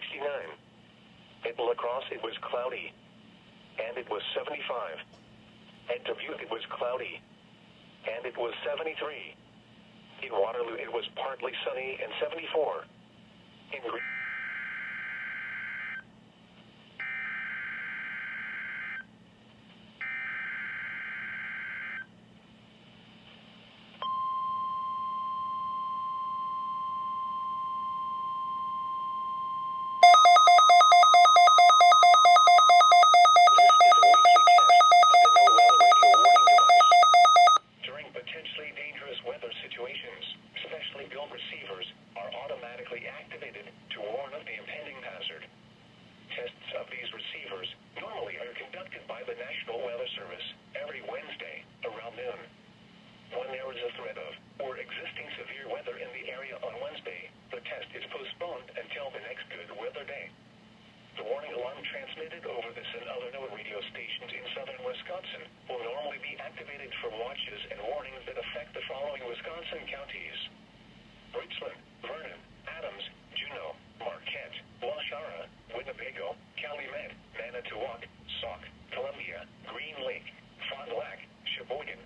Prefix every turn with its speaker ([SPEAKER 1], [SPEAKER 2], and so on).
[SPEAKER 1] 69. At La Crosse, it was cloudy, and it was 75. At Dubuque, it was cloudy, and it was 73. In Waterloo, it was partly sunny and 74. In receivers are automatically activated to warn of the impending hazard. Tests of these receivers normally are conducted by the National Weather Service every Wednesday around noon. When there is a threat of or existing severe weather in the area on Wednesday, the test is postponed until the next good weather day. The warning alarm transmitted over this and other NOAA radio stations in southern Wisconsin will normally be activated for watches and warnings that affect the following Wisconsin counties: Richland, Vernon, Adams, Juneau, Marquette, Waushara, Winnebago, Calumet, Manitowoc, Sauk, Columbia, Green Lake, Fond du Lac, Sheboygan,